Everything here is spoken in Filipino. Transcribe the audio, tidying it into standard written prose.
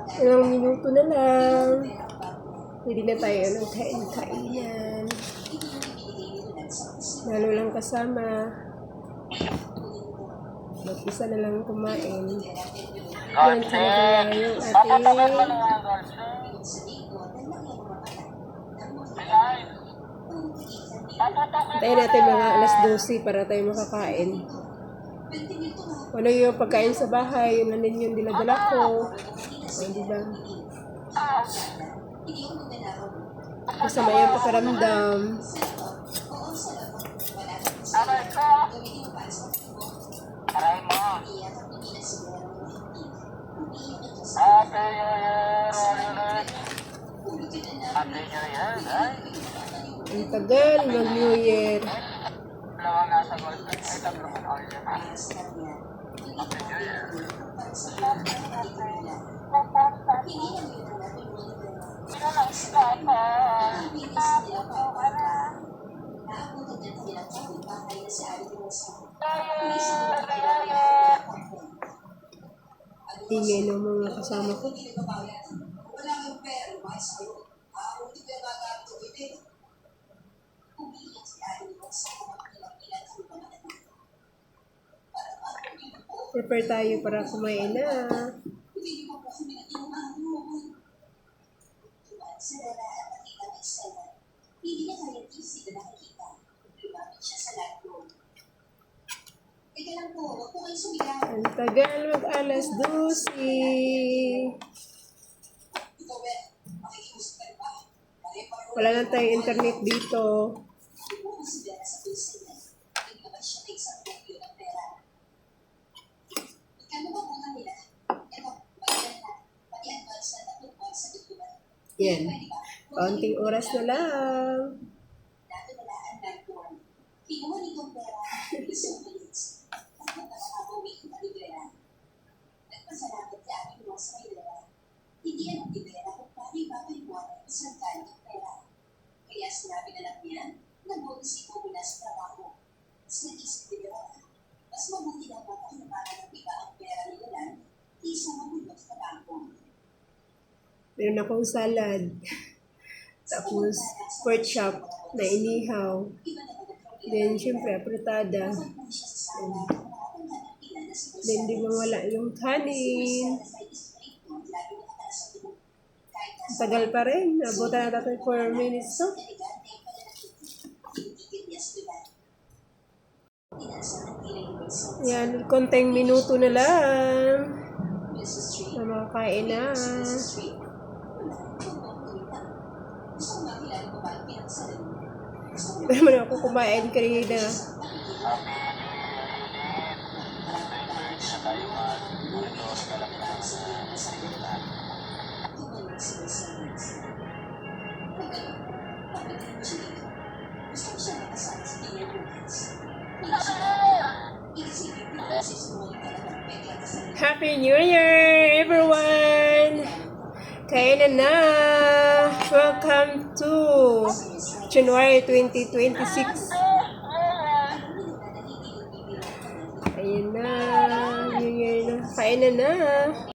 Ilang minuto na lang. Pwede na tayo ng kain-kainan. Lalo lang kasama. Mag-isa na lang kumain. Yan talaga yung ating tayo natin mga alas 12 para tayo makakain. Ano yung pagkain sa bahay, yun na din yung dinadala ko. O, diba? Masama yung pakiramdam. Ang tagal mag-New Year. Ingay ng mga kasama ko. Prepare tayo para kumain na. Ang tagal mag-alas 12. Wala na tayong internet dito. Yan. Kaunting oras na lang. Kaya sinabi na lang niya, nag-uusip ko mula sa trabaho. Sa isip nila, mas mabuti na makakibahan ng iba ang pera nila lang, kaysa magulot sa bangko. Meron akong salad. Tapos, pork chop na inihaw. Then, syempre, apretada. Then, di mawala yung kanin. Tagal pa rin. Nabutan na tayo 4 minutes, no? Yan, konting minuto na lang. Na makakain na. Pero naman ako kumain kanina. Happy New Year, everyone! Kainan na! Welcome to January 2026. Ayun na, New Year na. Kainan na!